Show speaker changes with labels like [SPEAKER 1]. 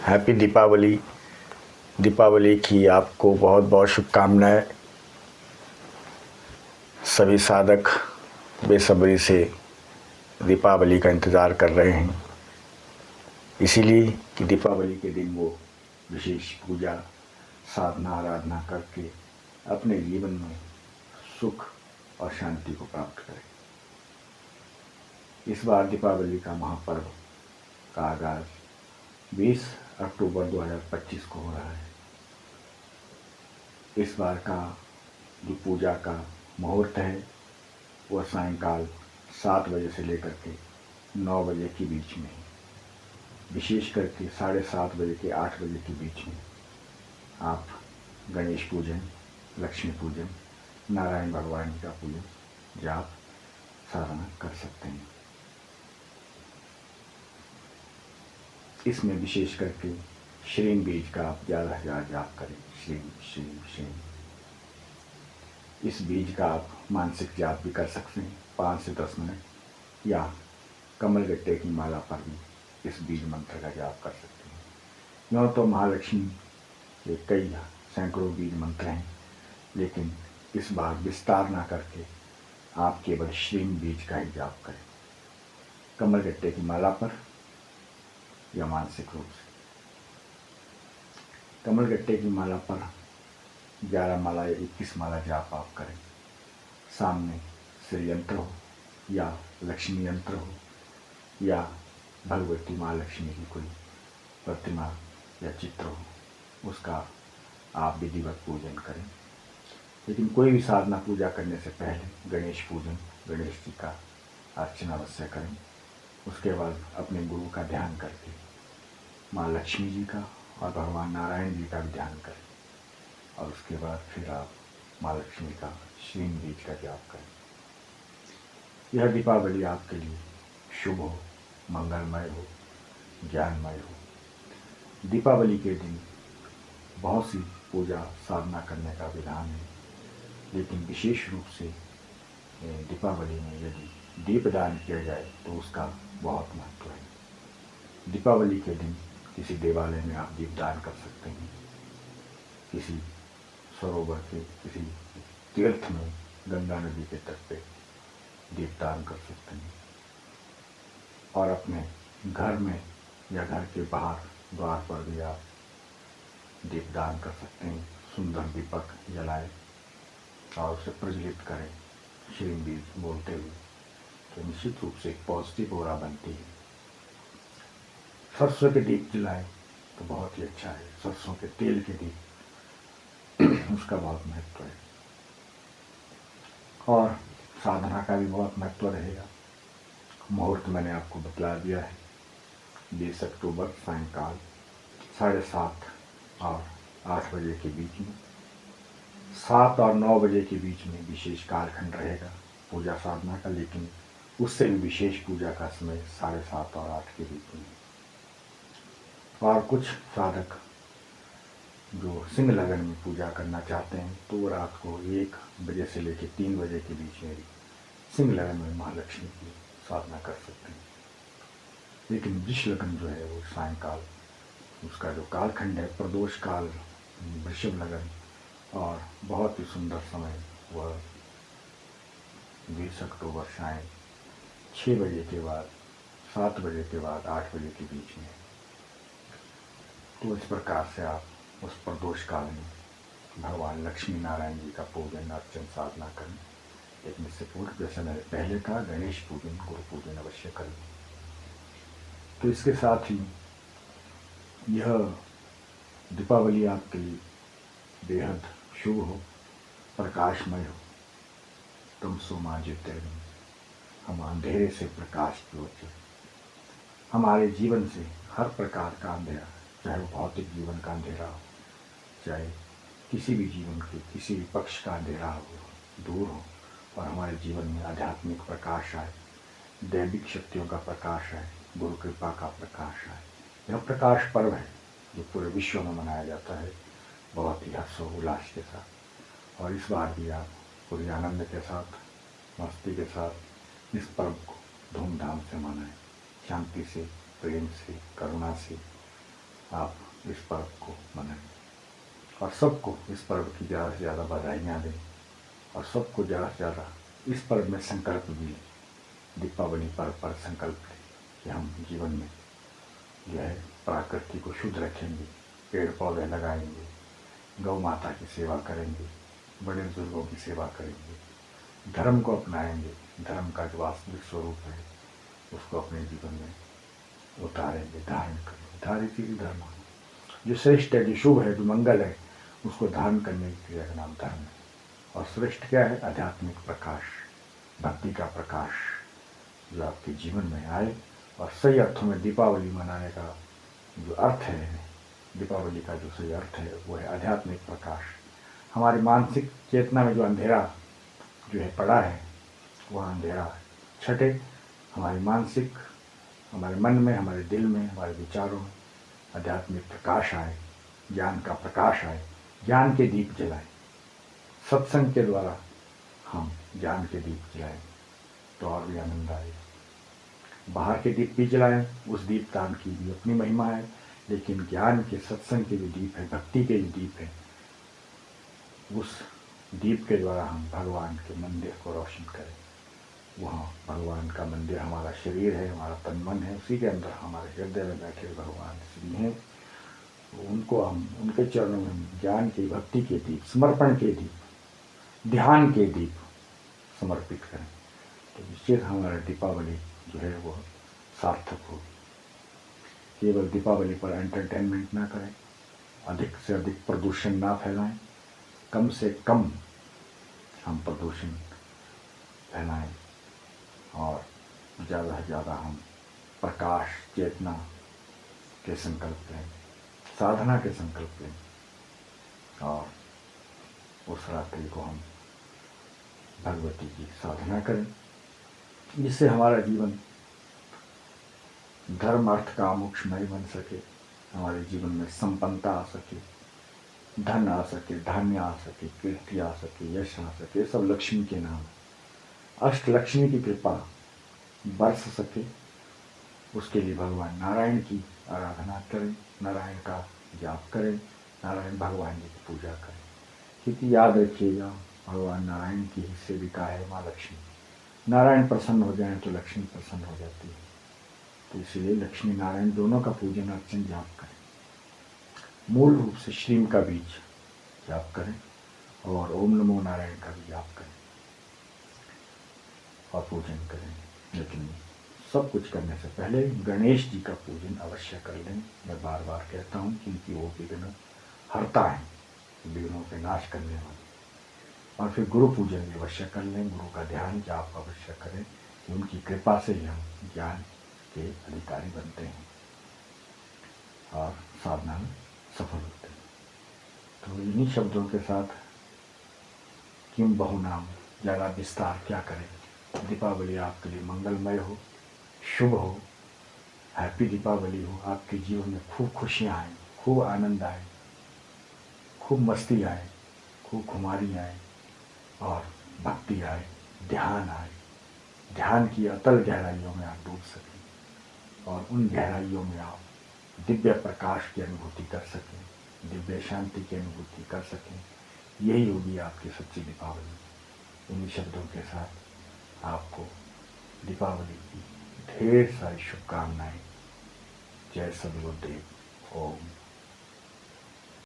[SPEAKER 1] Happy Deepawali. Deepawali की आपको बहुत बहुत शुभकामनाएं। सभी साधक बेसब्री से दीपावली का इंतज़ार कर रहे हैं, इसीलिए कि दीपावली के दिन वो विशेष पूजा साधना आराधना करके अपने जीवन में सुख और शांति को प्राप्त करें। इस बार दीपावली का महापर्व का आगाज़ 20 अक्टूबर 2025 को हो रहा है। इस बार का जो पूजा का मुहूर्त है वह सायंकाल 7 बजे से लेकर के 9 बजे के बीच में, विशेष करके 7:30 बजे के 8 बजे के बीच में आप गणेश पूजन, लक्ष्मी पूजन, नारायण भगवान जी का पूजन, जाप, साधना कर सकते हैं। इसमें विशेष करके श्रीम बीज का आप ज़्यादा से ज़्यादा जाप करें। श्रीम श्रीम श्रीम, इस बीज का आप मानसिक जाप भी कर सकते हैं 5 से 10 मिनट, या कमल गट्टे की माला पर भी इस बीज मंत्र का जाप कर सकते हैं। यूँ तो महालक्ष्मी के कई सैकड़ों बीज मंत्र हैं, लेकिन इस बार विस्तार ना करके आप केवल श्रीम बीज का ही जाप करें, कमल गट्टे की माला पर या मानसिक रूप से। कमल गट्टे की माला पर 11 माला या 21 माला जाप आप करें। सामने श्री यंत्र हो या लक्ष्मी यंत्र हो या भगवती माँ लक्ष्मी की कोई प्रतिमा या चित्र हो, उसका आप विधिवत पूजन करें। लेकिन कोई भी साधना पूजा करने से पहले गणेश पूजन, गणेश जी का अर्चना अवश्य करें। उसके बाद अपने गुरु का ध्यान करके माँ लक्ष्मी जी का और भगवान नारायण जी का भी ध्यान करें, और उसके बाद फिर आप माँ लक्ष्मी का श्रीम बीज का जाप करें। यह दीपावली आपके लिए शुभ हो, मंगलमय हो, ज्ञानमय हो। दीपावली के दिन बहुत सी पूजा साधना करने का विधान है, लेकिन विशेष रूप से दीपावली में यदि दीपदान किया जाए तो उसका बहुत महत्व है। दीपावली के दिन किसी देवालय में आप दीपदान कर सकते हैं, किसी सरोवर के किसी तीर्थ में, गंगा नदी के तट पे दीपदान कर सकते हैं, और अपने घर में या घर के बाहर द्वार पर भी आप दीपदान कर सकते हैं। सुंदर दीपक जलाएं और उसे प्रज्वलित करें श्रीम बीज बोलते हुए, तो निश्चित रूप से एक पॉजिटिव ऑरा बनती है। सरसों के दीप जलाएं तो बहुत ही अच्छा है। सरसों के तेल के दीप, उसका बहुत महत्व है। और साधना का भी बहुत महत्व रहेगा। मुहूर्त मैंने आपको बतला दिया है, 20 अक्टूबर सायंकाल 7:30 और 8 बजे के बीच में। 7 और 9 बजे के बीच में विशेष कालखंड रहेगा पूजा साधना का, लेकिन उससे भी विशेष पूजा का समय 7:30 और 8 के बीच में। और कुछ साधक जो सिंह लगन में पूजा करना चाहते हैं तो वो रात को 1 बजे से लेकर 3 बजे के बीच में सिंह लगन में महालक्ष्मी की साधना कर सकते हैं। लेकिन वृष लगन जो है वो सायंकाल, उसका जो कालखंड है प्रदोष काल, वृषभ लगन, और बहुत ही सुंदर समय वह 20 अक्टूबर शाम 6 बजे के बाद, 7 बजे के बाद 8 बजे के बीच में। तो इस प्रकार से आप उस प्रदोष काल में भगवान लक्ष्मी नारायण जी का पूजन अर्चन साधना करें। लेकिन इससे पूर्व समय पहले का गणेश पूजन, गुरु पूजन अवश्य करें। तो इसके साथ ही यह दीपावली आपके लिए बेहद शुभ हो, प्रकाशमय हो। तमसो मा ज्योतिर्गमय, हम अंधेरे से प्रकाश की ओर चलें। हमारे जीवन से हर प्रकार का अंधेरा, चाहे वो भौतिक जीवन का अंधेरा हो, चाहे किसी भी जीवन के किसी भी पक्ष का अंधेरा हो, दूर हो, और हमारे जीवन में आध्यात्मिक प्रकाश आए, दैविक शक्तियों का प्रकाश आए, गुरु कृपा का प्रकाश आए। यह प्रकाश पर्व है जो पूरे विश्व में मनाया जाता है बहुत ही हर्षोल्लास के साथ। और इस बार भी आप पूरे आनंद के साथ, मस्ती के साथ इस पर्व को धूमधाम से मनाएं, शांति से, प्रेम से, करुणा से, आप इस पर्व को मनाएं और सबको इस पर्व की ज़्यादा से ज़्यादा बधाइयाँ दें और सबको ज़्यादा से ज़्यादा इस पर्व में संकल्प भी लें, दीपावली पर्व पर संकल्प लें कि हम जीवन में जो है प्रकृति को शुद्ध रखेंगे, पेड़ पौधे लगाएंगे, गौ माता की सेवा करेंगे, बड़े बुजुर्गों की सेवा करेंगे, धर्म को अपनाएंगे, धर्म का जो वास्तविक स्वरूप है उसको अपने जीवन में उतारेंगे, धारण करेंगे। धारित ही धर्म है, जो श्रेष्ठ है, जो शुभ है, जो मंगल है, उसको धारण करने की क्रिया का नाम धर्म है। और श्रेष्ठ क्या है? आध्यात्मिक प्रकाश, भक्ति का प्रकाश जो आपके जीवन में आए। और सही अर्थों में दीपावली मनाने का जो अर्थ है, दीपावली का जो सही अर्थ है वो है आध्यात्मिक प्रकाश। हमारी मानसिक चेतना में जो अंधेरा जो है पड़ा है, वह अंधेरा छटे, हमारी मानसिक, हमारे मन में, हमारे दिल में, हमारे विचारों में आध्यात्मिक प्रकाश आए, ज्ञान का प्रकाश आए, ज्ञान के दीप जलाएं। सत्संग के द्वारा हम ज्ञान के दीप जलाएं तो और भी आनंद आए। बाहर के दीप भी जलाएं, उस दीपदान की भी अपनी महिमा है, लेकिन ज्ञान के, सत्संग के जो दीप है, भक्ति के जो दीप है, उस दीप के द्वारा हम भगवान के मंदिर को रोशन करें। वहाँ भगवान का मंदिर हमारा शरीर है, हमारा तन मन है, उसी के अंदर हमारे हृदय में बैठे भगवान श्री हैं। उनको हम, उनके चरणों में ज्ञान की, भक्ति के दीप, समर्पण के दीप, ध्यान के दीप समर्पित करें तो निश्चित हमारा दीपावली जो है वो सार्थक होगी। केवल दीपावली पर एंटरटेनमेंट ना करें, अधिक से अधिक प्रदूषण ना फैलाएं, कम से कम हम प्रदूषण फैलाएं और ज़्यादा से ज़्यादा हम प्रकाश, चेतना के संकल्प लें, साधना के संकल्प लें और उस रात्रि को हम भगवती की साधना करें, जिससे हमारा जीवन धर्म, अर्थ, काम, मोक्षमय बन सके, हमारे जीवन में संपन्नता आ सके, धन आ सके, धान्य आ सके, कीर्ति आ सके, यश आ सके, सब लक्ष्मी के नाम। अष्ट लक्ष्मी की कृपा बरस सके, उसके लिए भगवान नारायण की आराधना करें, नारायण का जाप करें, नारायण भगवान जी की पूजा करें। क्योंकि याद रखिएगा, भगवान नारायण की ही सेविका है माँ लक्ष्मी। नारायण प्रसन्न हो जाएं तो लक्ष्मी प्रसन्न हो जाती है। तो इसलिए लक्ष्मी नारायण दोनों का पूजन अर्चन जाप करें। मूल रूप से श्रीम का बीज जाप करें और ओम नमो नारायण का भी जाप करें और पूजन करें। लेकिन सब कुछ करने से पहले गणेश जी का पूजन अवश्य कर लें। मैं बार बार कहता हूँ, क्योंकि वो विघ्न हरता है, विघ्नों के नाश करने वाले। और फिर गुरु पूजन भी अवश्य कर लें, गुरु का ध्यान जाप अवश्य करें कि उनकी कृपा से ही हम ज्ञान के अधिकारी बनते हैं और साधना में सफल होते हैं। तो इन्हीं शब्दों के साथ किम बहुनाम, ज़्यादा विस्तार क्या करें। दीपावली आपके लिए मंगलमय हो, शुभ हो, हैप्पी दीपावली हो। आपके जीवन में खूब खुशियाँ आए, खूब आनंद आए, खूब मस्ती आए, खूब खुमारी आए और भक्ति आए, ध्यान आए। ध्यान की अतल गहराइयों में आप डूब सकें और उन गहराइयों में आप दिव्य प्रकाश की अनुभूति कर सकें, दिव्य शांति की अनुभूति कर सकें। यही होगी आपकी सच्ची दीपावली। इन्हीं शब्दों के साथ आपको दीपावली की ढेर सारी शुभकामनाएं। जय सद्गुरुदेव। ओम।